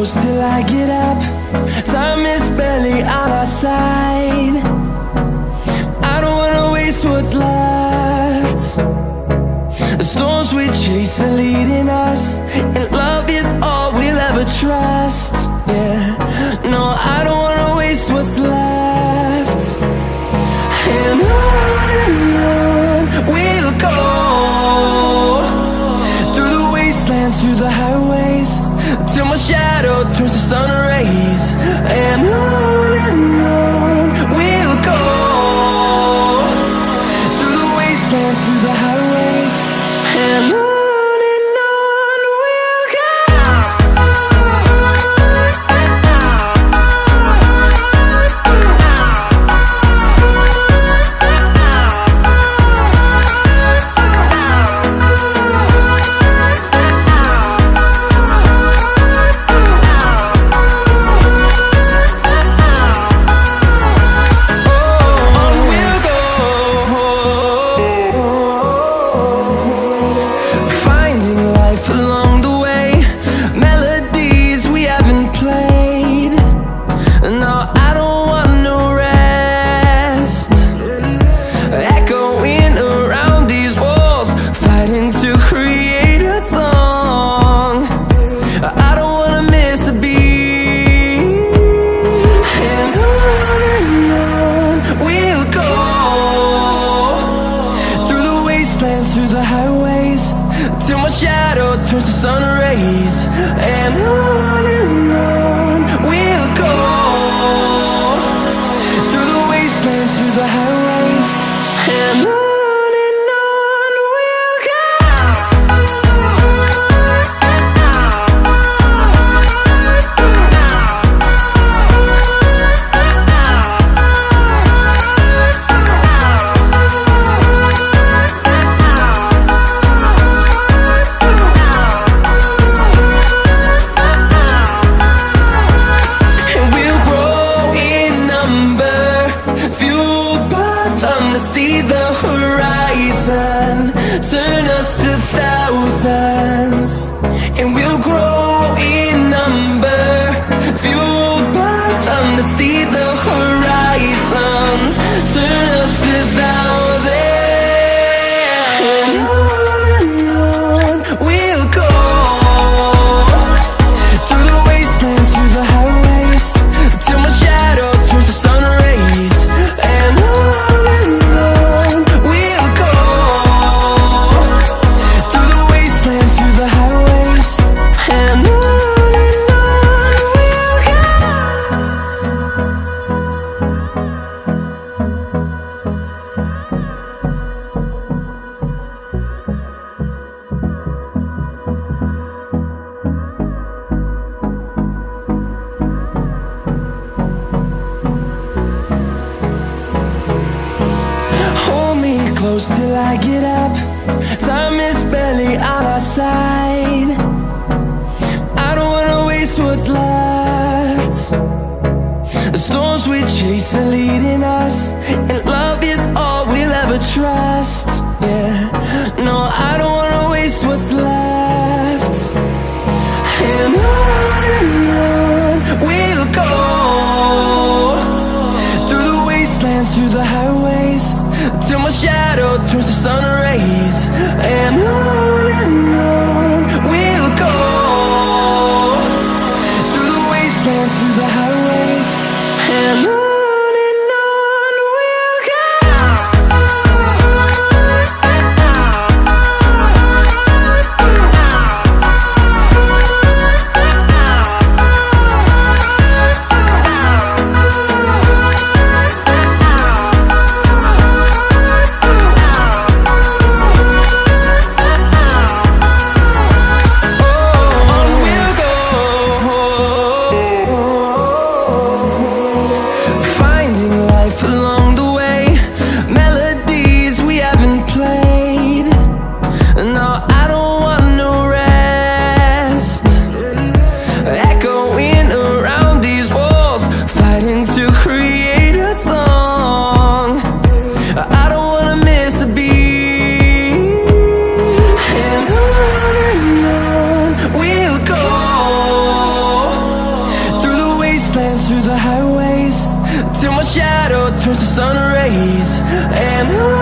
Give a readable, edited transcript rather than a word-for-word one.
close till I get up. Time is barely on our side. I don't wanna waste what's left. The storms we chase are leading us, and love is all we'll ever trust. Yeah, no, I don't wanna waste what's left. And on we'll go, through the wastelands, through the highways, till my shadow turns to sun rays. And on we'll go, through the wastelands, through the highways, and on we'll go. Through the highways, till my shadow turns to sun rays. And on we'll go, through the wastelands, through the highways, and on we'll go. See the horizon turn us to thousands, and we'll grow in number, fueled by them. To see the horizon turn us to thousands, and on we'll go, through the wastelands, through the highways, till my shadow turns to sun rays. And close till I get up. Time is barely on our side. I don't wanna waste what's left. The storms we chase are leading us, and love is all we'll ever trust. Yeah, no, I don't wanna waste what's left. And on we'll go, through the wastelands, through the highways, till my shadow turns to sun rays. And on we'll go, through the wastelands, through the highways, and on. we'll go, dance through the highways till my shadow turns to sun rays. And